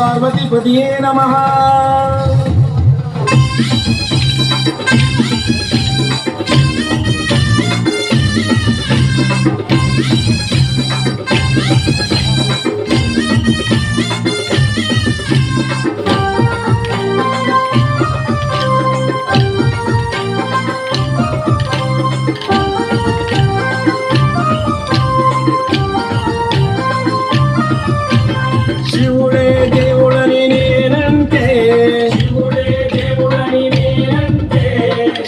పార్వతీపతియే నమః. శివుడే దేవుడని నేనంటే,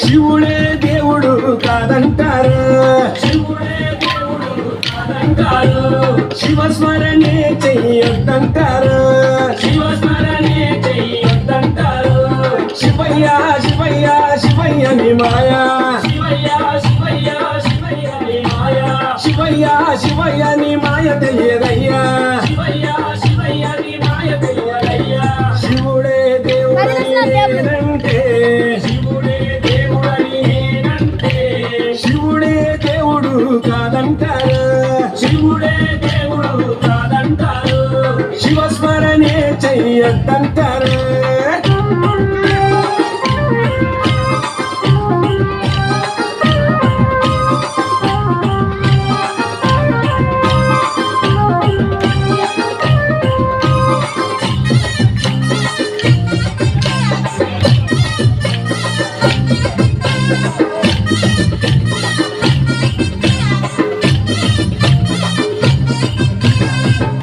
శివుడే దేవుడు కాదంటారు, శివస్మరణే చెయ్యొద్దంటారు, శివయ్య శివయ్య శివయ్యని మాయా, శివయ్య శివయ్యని మాయ తెలియదయ్యా. శివుడే దేవుడని నేనంటే, శివుడే దేవుడు కాదంటారు, శివస్మరణే చెయ్యొద్దంటారు.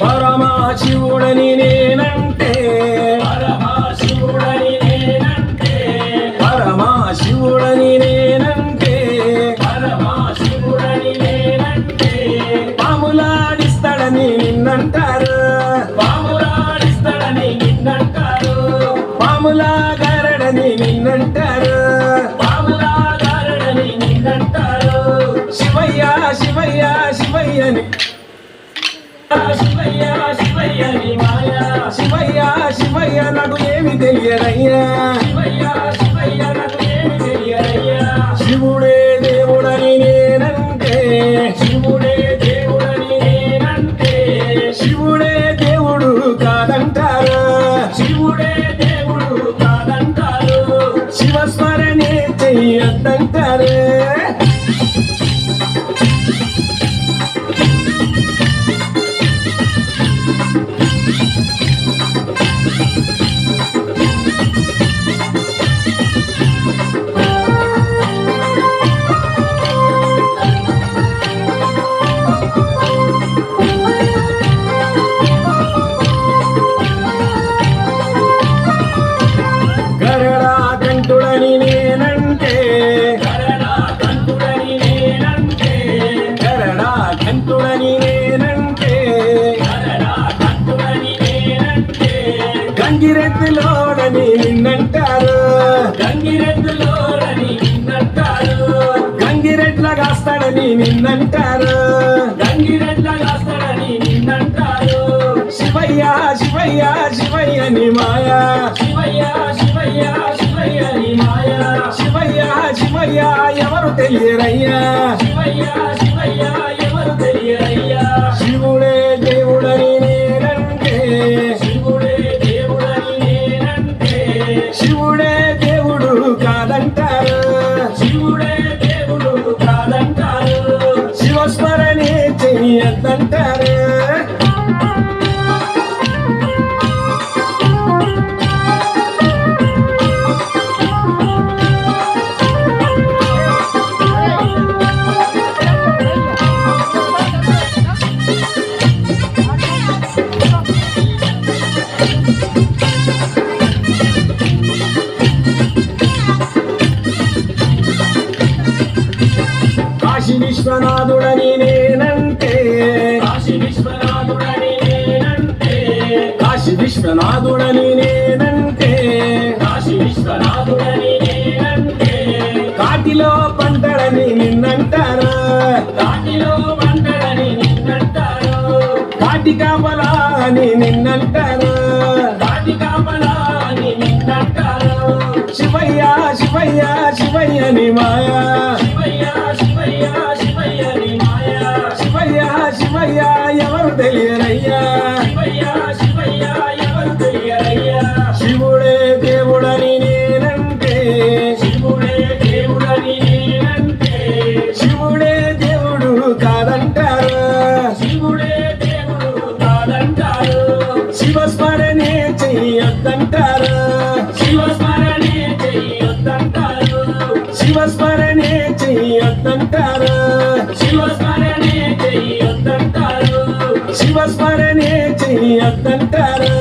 పరమశివుడని నేనంటే, పరమశివుడని నేనంటే, పాములాడిస్తాడని నిన్నంటారు, పాములాగారడని నిన్నంటారు, శివయ్య శివయ్య శివయ్యని, శివయ్య శివయ్య నాకు ఏమి తెలియదయ్యా. శివుడే దేవుడని నేనంటే, శివుడే దేవుడు కాదంటారు, శివస్మరణే చెయ్యొద్దంటారు. కంఠుడని నేనంటే, గరడా కంఠుడని నేనంటే, గంగిరెద్దులోడని నిన్నంటారు, గంగిరెడ్ల కాస్తాడని నిన్నంటారు, శివయ్య శివయ్య శివయ్యని మాయా, శివయ్య శివయ్య ఎవరు తెలియరయ్యా. శివుడే దేవుడని నేనంటే, శివుడే దేవుడు కాదంటారు, శివస్మరణే చెయ్యొద్దంటారు. కాశీ విశ్వనాథుడని నేనంటే, కాశీ విశ్వనాథుడని నేనంటే, కాటిలో పంటడని నిన్నంటారు, కాటి కాపలా అని నిన్నంటారు, శివయ్య శివయ్య శివయ్యని మాయా, శివయ్య శివయ్య ఎవరు తెలియరయ్యా. చెయ్యొద్దంటారు శివస్మరణే చెయ్యొద్దంటారు శివస్మరణే చెయ్యొద్దంటారు